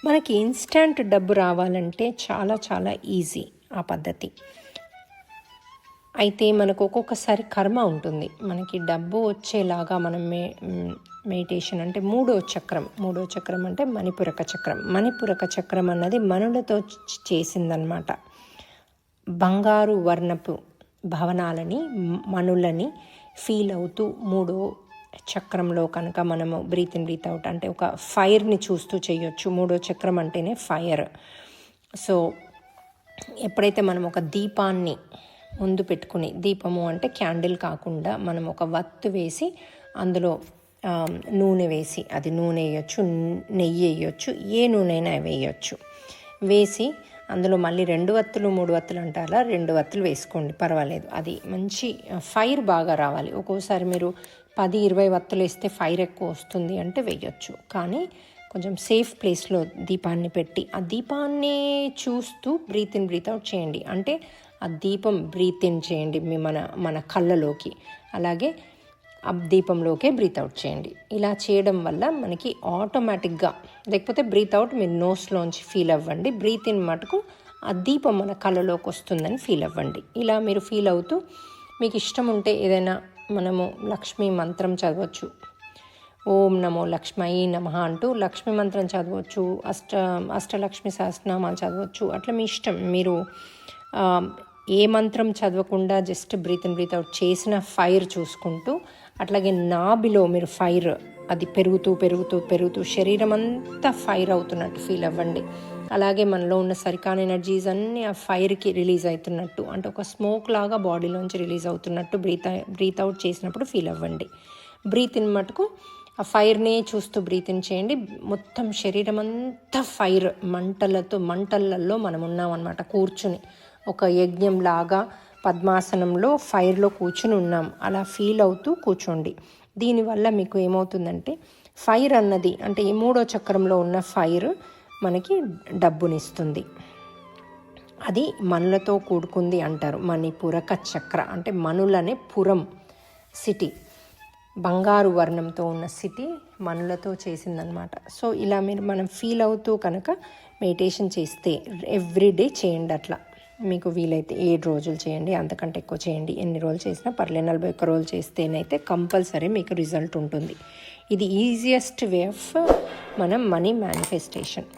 మనకి ఇన్స్టంట్ డబ్బు రావాలంటే చాలా చాలా ఈజీ ఆ పద్ధతి. అయితే మనకు ఒక్కొక్కసారి కర్మ ఉంటుంది. మనకి డబ్బు వచ్చేలాగా మనం మెడిటేషన్ అంటే మూడో చక్రం అంటే మణిపురక చక్రం అన్నది మనులతో చేసిందనమాట. బంగారు వర్ణపు భవనాలని మనులని ఫీల్ అవుతూ మూడో చక్రంలో కనుక మనము బ్రీత్ ఇన్ బ్రీత్ అవుట్ అంటే ఒక ఫైర్ని చూస్తూ చేయొచ్చు. మూడో చక్రం అంటేనే ఫైర్. సో ఎప్పుడైతే మనం ఒక దీపాన్ని ముందు పెట్టుకుని, దీపము అంటే క్యాండిల్ కాకుండా మనం ఒక వత్తు వేసి అందులో నూనె వేసి, అది నూనె వేయచ్చు, నెయ్యి వేయచ్చు, ఏ నూనెైనా వేయచ్చు, వేసి అందులో మళ్ళీ 2 వత్తులు 3 వత్తులు అంటారా, 2 వత్తులు వేసుకోండి, పర్వాలేదు. అది మంచి ఫైర్ బాగా రావాలి. ఒక్కోసారి మీరు 10-20 వత్తులు వేస్తే ఫైర్ ఎక్కువ వస్తుంది అంటే వేయచ్చు. కానీ కొంచెం సేఫ్ ప్లేస్లో దీపాన్ని పెట్టి ఆ దీపాన్ని చూస్తూ బ్రీత్ ఇన్ బ్రీత్ అవుట్ చేయండి. అంటే ఆ దీపం బ్రీత్ ఇన్ చేయండి మన కళ్ళలోకి, అలాగే ఆ దీపంలోకే బ్రీత్ అవుట్ చేయండి. ఇలా చేయడం వల్ల మనకి ఆటోమేటిక్గా, లేకపోతే బ్రీత్ అవుట్ మీరు నోస్లోంచి ఫీల్ అవ్వండి, బ్రీత్ ఇన్ మటుకు ఆ దీపం మన కళ్ళలోకి వస్తుందని ఫీల్ అవ్వండి. ఇలా మీరు ఫీల్ అవుతూ మీకు ఇష్టం ఉంటే ఏదైనా మనము లక్ష్మీ మంత్రం చదవచ్చు. ఓం నమో లక్ష్మీ నమః అంటూ లక్ష్మీ మంత్రం చదవచ్చు, అష్టలక్ష్మి సహస్రనామాలు చదవచ్చు. అట్లా మీ ఇష్టం. మీరు ఏ మంత్రం చదవకుండా just breathe in breathe out చేసిన ఫైర్ చూసుకుంటూ, అట్లాగే నాభిలో మీరు ఫైర్ అది పెరుగుతూ పెరుగుతూ పెరుగుతూ శరీరం అంతా ఫైర్ అవుతున్నట్టు ఫీల్ అవ్వండి. అలాగే మనలో ఉన్న సరికాని ఎనర్జీస్ అన్నీ ఆ ఫైర్కి రిలీజ్ అవుతున్నట్టు, అంటే ఒక స్మోక్ లాగా బాడీలోంచి రిలీజ్ అవుతున్నట్టు బ్రీత్ అవుట్ చేసినప్పుడు ఫీల్ అవ్వండి. బ్రీత్ ఇన్ మటుకు ఆ ఫైర్నే చూస్తూ బ్రీత్ ఇన్ చేయండి. మొత్తం శరీరం అంతా ఫైర్, మంటలలో మనం ఉన్నాం అన్నమాట. కూర్చుని ఒక యజ్ఞంలాగా పద్మాసనంలో ఫైర్లో కూర్చుని ఉన్నాం, అలా ఫీల్ అవుతూ కూర్చోండి. దీనివల్ల మీకు ఏమవుతుందంటే ఫైర్ అన్నది, అంటే ఈ మూడో చక్రంలో ఉన్న ఫైర్ మనకి డబ్బునిస్తుంది. అది మనులతో కూడుకుంది అంటారు. మణిపురక చక్ర అంటే మనులనే పురం, సిటీ, బంగారు వర్ణంతో ఉన్న సిటీ మనులతో చేసిందనమాట. సో ఇలా మనం ఫీల్ అవుతూ కనుక మెడిటేషన్ చేస్తే ఎవ్రీడే చేయండి. అట్లా మీకు వీలైతే 7 రోజులు చేయండి, అంతకంటే ఎక్కువ చేయండి, ఎన్ని రోజులు చేసినా పర్లేదు. 41 రోజులు చేస్తేనైతే కంపల్సరీ మీకు రిజల్ట్ ఉంటుంది. ఇది ఈజియెస్ట్ వే ఆఫ్ మనం మనీ మేనిఫెస్టేషన్.